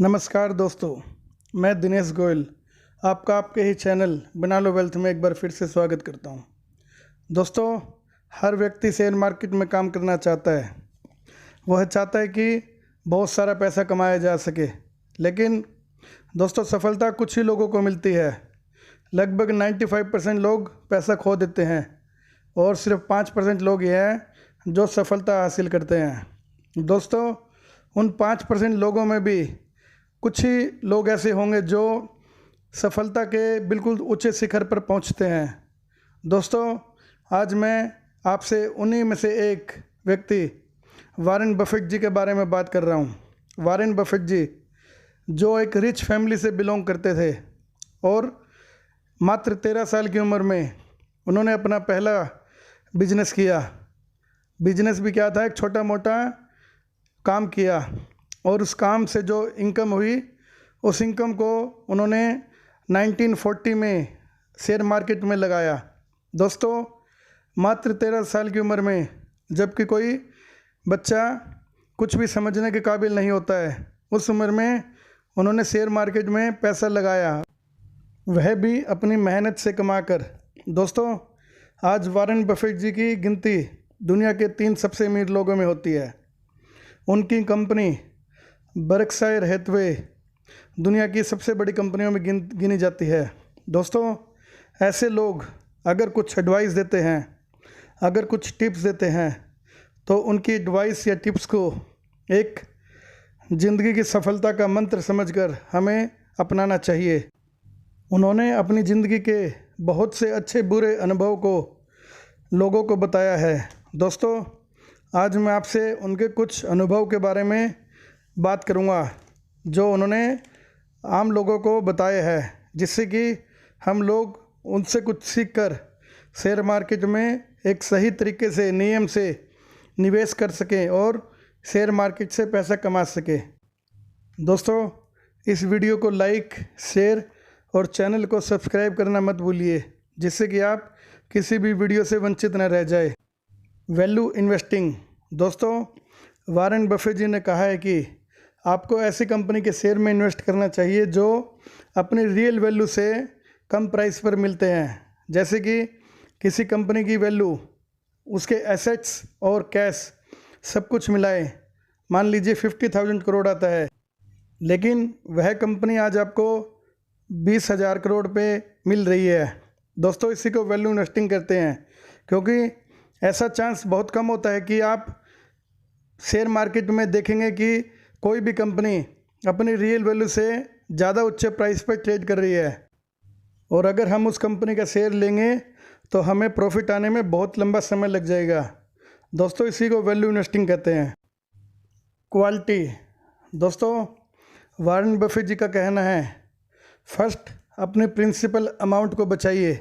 नमस्कार दोस्तों, मैं दिनेश गोयल आपका आपके ही चैनल बना लो वेल्थ में एक बार फिर से स्वागत करता हूं। दोस्तों, हर व्यक्ति शेयर मार्केट में काम करना चाहता है। वह चाहता है कि बहुत सारा पैसा कमाया जा सके, लेकिन दोस्तों सफलता कुछ ही लोगों को मिलती है। लगभग 95% लोग पैसा खो देते हैं और सिर्फ 5% लोग ये हैं जो सफलता हासिल करते हैं। दोस्तों, उन 5% लोगों में भी कुछ ही लोग ऐसे होंगे जो सफलता के बिल्कुल ऊंचे शिखर पर पहुंचते हैं। दोस्तों, आज मैं आपसे उन्हीं में से एक व्यक्ति वॉरेन बफेट जी के बारे में बात कर रहा हूं। वॉरेन बफेट जी जो एक रिच फैमिली से बिलोंग करते थे और मात्र 13 साल की उम्र में उन्होंने अपना पहला बिजनेस किया। बिजनेस भी क्या था, एक छोटा मोटा काम किया और उस काम से जो इनकम हुई उस इनकम को उन्होंने 1940 में शेयर मार्केट में लगाया। दोस्तों, मात्र 13 साल की उम्र में, जबकि कोई बच्चा कुछ भी समझने के काबिल नहीं होता है, उस उम्र में उन्होंने शेयर मार्केट में पैसा लगाया, वह भी अपनी मेहनत से कमाकर। दोस्तों, आज वॉरेन बफेट जी की गिनती दुनिया के 3 सबसे अमीर लोगों में होती है। उनकी कंपनी बर्कशायर हैथवे दुनिया की सबसे बड़ी कंपनियों में गिनी जाती है। दोस्तों, ऐसे लोग अगर कुछ एडवाइस देते हैं, अगर कुछ टिप्स देते हैं, तो उनकी एडवाइस या टिप्स को एक ज़िंदगी की सफलता का मंत्र समझकर हमें अपनाना चाहिए। उन्होंने अपनी ज़िंदगी के बहुत से अच्छे बुरे अनुभव को लोगों को बताया है। दोस्तों, आज मैं आपसे उनके कुछ अनुभव के बारे में बात करूंगा जो उन्होंने आम लोगों को बताए हैं, जिससे कि हम लोग उनसे कुछ सीखकर शेयर मार्केट में एक सही तरीके से नियम से निवेश कर सकें और शेयर मार्केट से पैसा कमा सकें। दोस्तों, इस वीडियो को लाइक, शेयर और चैनल को सब्सक्राइब करना मत भूलिए, जिससे कि आप किसी भी वीडियो से वंचित न रह जाए। Value investing. दोस्तों, वॉरेन बफेट जी ने कहा है कि आपको ऐसी कंपनी के शेयर में इन्वेस्ट करना चाहिए जो अपनी रियल वैल्यू से कम प्राइस पर मिलते हैं। जैसे कि किसी कंपनी की वैल्यू उसके एसेट्स और कैश सब कुछ मिलाए, मान लीजिए 50,000 करोड़ आता है, लेकिन वह कंपनी आज आपको 20,000 करोड़ पे मिल रही है। दोस्तों, इसी को वैल्यू इन्वेस्टिंग करते हैं, क्योंकि ऐसा चांस बहुत कम होता है कि आप शेयर मार्केट में देखेंगे कि कोई भी कंपनी अपनी रियल वैल्यू से ज़्यादा उच्च प्राइस पर ट्रेड कर रही है, और अगर हम उस कंपनी का शेयर लेंगे तो हमें प्रॉफिट आने में बहुत लंबा समय लग जाएगा। दोस्तों, इसी को वैल्यू इन्वेस्टिंग कहते हैं। क्वालिटी। दोस्तों, वॉरेन बफेट जी का कहना है, फर्स्ट अपने प्रिंसिपल अमाउंट को बचाइए,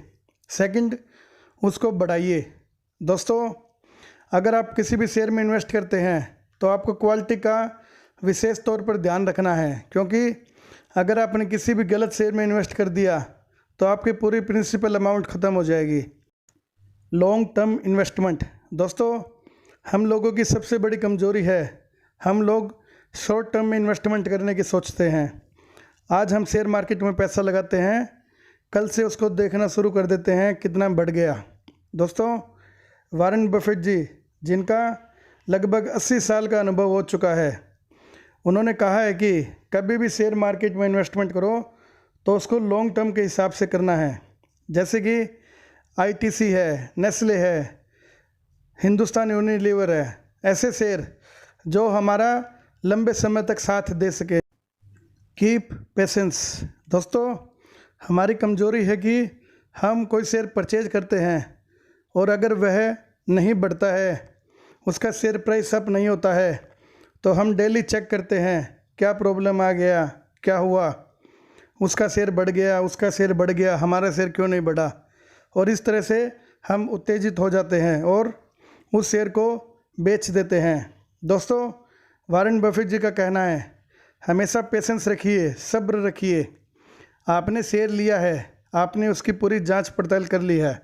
सेकंड उसको बढ़ाइए। दोस्तों, अगर आप किसी भी शेयर में इन्वेस्ट करते हैं तो आपको क्वालिटी का विशेष तौर पर ध्यान रखना है, क्योंकि अगर आपने किसी भी गलत शेयर में इन्वेस्ट कर दिया तो आपकी पूरी प्रिंसिपल अमाउंट ख़त्म हो जाएगी। Long term investment. दोस्तों, हम लोगों की सबसे बड़ी कमज़ोरी है, हम लोग शॉर्ट टर्म में इन्वेस्टमेंट करने की सोचते हैं। आज हम शेयर मार्केट में पैसा लगाते हैं, कल से उसको देखना शुरू कर देते हैं कितना बढ़ गया। दोस्तों, वॉरेन बफेट जी, जिनका लगभग 80 साल का अनुभव हो चुका है, उन्होंने कहा है कि कभी भी शेयर मार्केट में इन्वेस्टमेंट करो तो उसको लॉन्ग टर्म के हिसाब से करना है। जैसे कि आईटीसी है, नेस्ले है, हिंदुस्तान यूनिलीवर है, ऐसे शेयर जो हमारा लंबे समय तक साथ दे सके। Keep patience. दोस्तों, हमारी कमज़ोरी है कि हम कोई शेयर परचेज करते हैं और अगर वह नहीं बढ़ता है, उसका शेयर प्राइस अप नहीं होता है, तो हम डेली चेक करते हैं क्या प्रॉब्लम आ गया, क्या हुआ, उसका शेयर बढ़ गया, उसका शेयर बढ़ गया, हमारा शेयर क्यों नहीं बढ़ा, और इस तरह से हम उत्तेजित हो जाते हैं और उस शेयर को बेच देते हैं। दोस्तों, वॉरेन बफेट जी का कहना है, हमेशा पेशेंस रखिए, सब्र रखिए। आपने शेयर लिया है, आपने उसकी पूरी जांच पड़ताल कर ली है,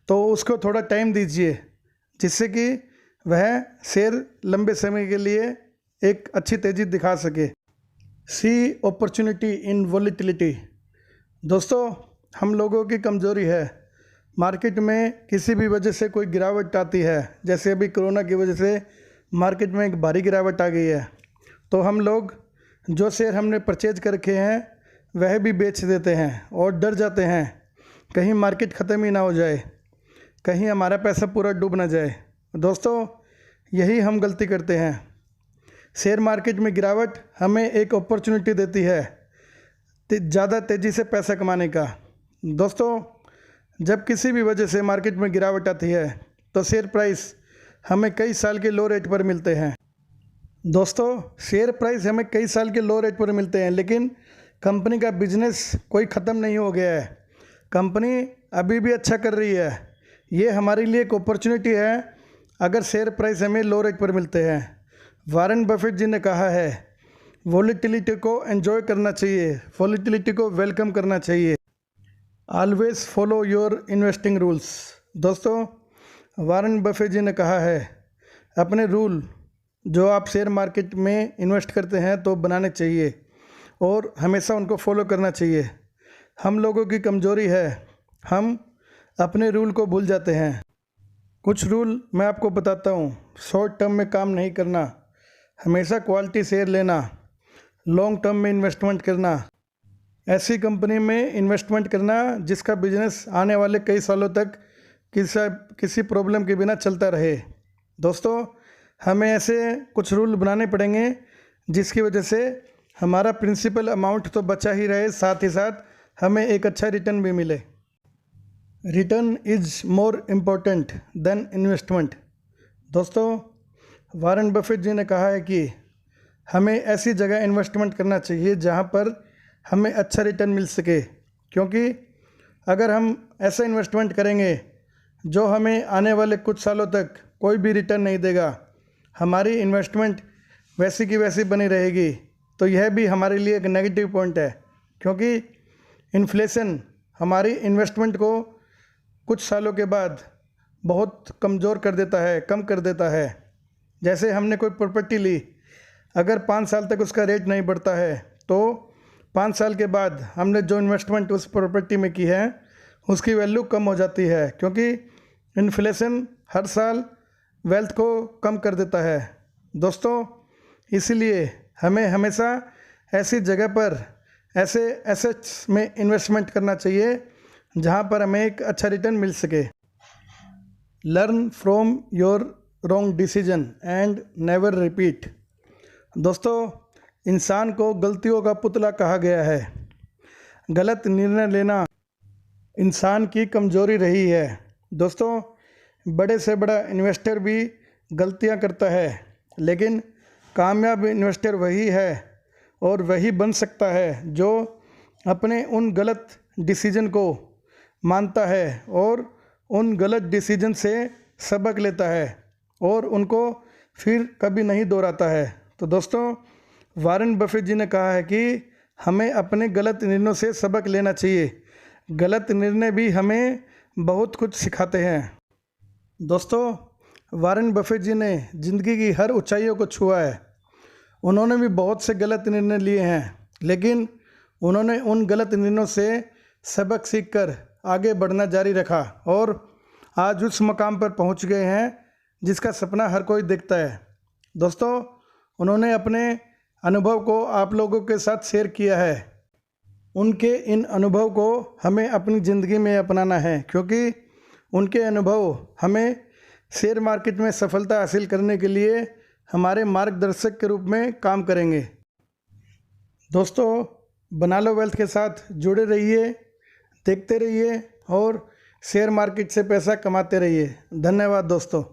तो उसको थोड़ा टाइम दीजिए, जिससे कि वह शेयर लंबे समय के लिए एक अच्छी तेज़ी दिखा सके। सी अपॉर्चुनिटी इन वोलेटिलिटी। दोस्तों, हम लोगों की कमज़ोरी है, मार्केट में किसी भी वजह से कोई गिरावट आती है, जैसे अभी कोरोना की वजह से मार्केट में एक भारी गिरावट आ गई है, तो हम लोग जो शेयर हमने परचेज कर रखे हैं वह भी बेच देते हैं और डर जाते हैं कहीं मार्केट ख़त्म ही ना हो जाए, कहीं हमारा पैसा पूरा डूब ना जाए। दोस्तों, यही हम गलती करते हैं। शेयर मार्केट में गिरावट हमें एक अपॉर्चुनिटी देती है ज़्यादा तेज़ी से पैसा कमाने का। दोस्तों, जब किसी भी वजह से मार्केट में गिरावट आती है तो शेयर प्राइस हमें कई साल के लो रेट पर मिलते हैं। दोस्तों, शेयर प्राइस हमें कई साल के लो रेट पर मिलते हैं, लेकिन कंपनी का बिजनेस कोई ख़त्म नहीं हो गया है, कंपनी अभी भी अच्छा कर रही है। ये हमारे लिए एक अपॉर्चुनिटी है अगर शेयर प्राइस हमें लो रेट पर मिलते हैं। वॉरेन बफेट जी ने कहा है वोलेटिलिटी को एंजॉय करना चाहिए, वोलेटिलिटी को वेलकम करना चाहिए। Always follow your investing rules. दोस्तों, वॉरेन बफेट जी ने कहा है अपने रूल जो आप शेयर मार्केट में इन्वेस्ट करते हैं तो बनाने चाहिए और हमेशा उनको फॉलो करना चाहिए। हम लोगों की कमज़ोरी है, हम अपने रूल को भूल जाते हैं। कुछ रूल मैं आपको बताता हूँ। शॉर्ट टर्म में काम नहीं करना, हमेशा क्वालिटी शेयर लेना, लॉन्ग टर्म में इन्वेस्टमेंट करना, ऐसी कंपनी में इन्वेस्टमेंट करना जिसका बिजनेस आने वाले कई सालों तक किसी प्रॉब्लम के बिना चलता रहे। दोस्तों, हमें ऐसे कुछ रूल बनाने पड़ेंगे जिसकी वजह से हमारा प्रिंसिपल अमाउंट तो बचा ही रहे, साथ ही साथ हमें एक अच्छा रिटर्न भी मिले। Return is more important then investment. दोस्तों, वॉरेन बफेट जी ने कहा है कि हमें ऐसी जगह इन्वेस्टमेंट करना चाहिए जहां पर हमें अच्छा रिटर्न मिल सके, क्योंकि अगर हम ऐसा इन्वेस्टमेंट करेंगे जो हमें आने वाले कुछ सालों तक कोई भी रिटर्न नहीं देगा, हमारी इन्वेस्टमेंट वैसी की वैसी बनी रहेगी, तो यह भी हमारे लिए एक नेगेटिव पॉइंट है, क्योंकि इन्फ्लेशन हमारी इन्वेस्टमेंट को कुछ सालों के बाद बहुत कमज़ोर कर देता है, कम कर देता है। जैसे हमने कोई प्रॉपर्टी ली, अगर 5 साल तक उसका रेट नहीं बढ़ता है तो 5 साल के बाद हमने जो इन्वेस्टमेंट उस प्रॉपर्टी में की है उसकी वैल्यू कम हो जाती है, क्योंकि इन्फ्लेशन हर साल वेल्थ को कम कर देता है। दोस्तों, इसलिए हमें हमेशा ऐसी जगह पर ऐसे एसेट्स में इन्वेस्टमेंट करना चाहिए जहां पर हमें एक अच्छा रिटर्न मिल सके। Learn from your wrong decision and never repeat. दोस्तों, इंसान को गलतियों का पुतला कहा गया है। गलत निर्णय लेना इंसान की कमज़ोरी रही है। दोस्तों, बड़े से बड़ा इन्वेस्टर भी गलतियां करता है, लेकिन कामयाब इन्वेस्टर वही है और वही बन सकता है जो अपने उन गलत डिसीजन को मानता है और उन गलत डिसीजन से सबक लेता है और उनको फिर कभी नहीं दोहराता है। तो दोस्तों, वॉरेन बफेट जी ने कहा है कि हमें अपने गलत निर्णयों से सबक लेना चाहिए। गलत निर्णय भी हमें बहुत कुछ सिखाते हैं। दोस्तों, वॉरेन बफेट जी ने ज़िंदगी की हर ऊंचाइयों को छुआ है। उन्होंने भी बहुत से गलत निर्णय लिए हैं, लेकिन उन्होंने उन गलत निर्णयों से सबक सीखकर आगे बढ़ना जारी रखा और आज उस मकाम पर पहुंच गए हैं जिसका सपना हर कोई देखता है। दोस्तों, उन्होंने अपने अनुभव को आप लोगों के साथ शेयर किया है। उनके इन अनुभव को हमें अपनी ज़िंदगी में अपनाना है, क्योंकि उनके अनुभव हमें शेयर मार्केट में सफलता हासिल करने के लिए हमारे मार्गदर्शक के रूप में काम करेंगे। दोस्तों, बना लो वेल्थ के साथ जुड़े रहिए, देखते रहिए और शेयर मार्केट से पैसा कमाते रहिए। धन्यवाद दोस्तों।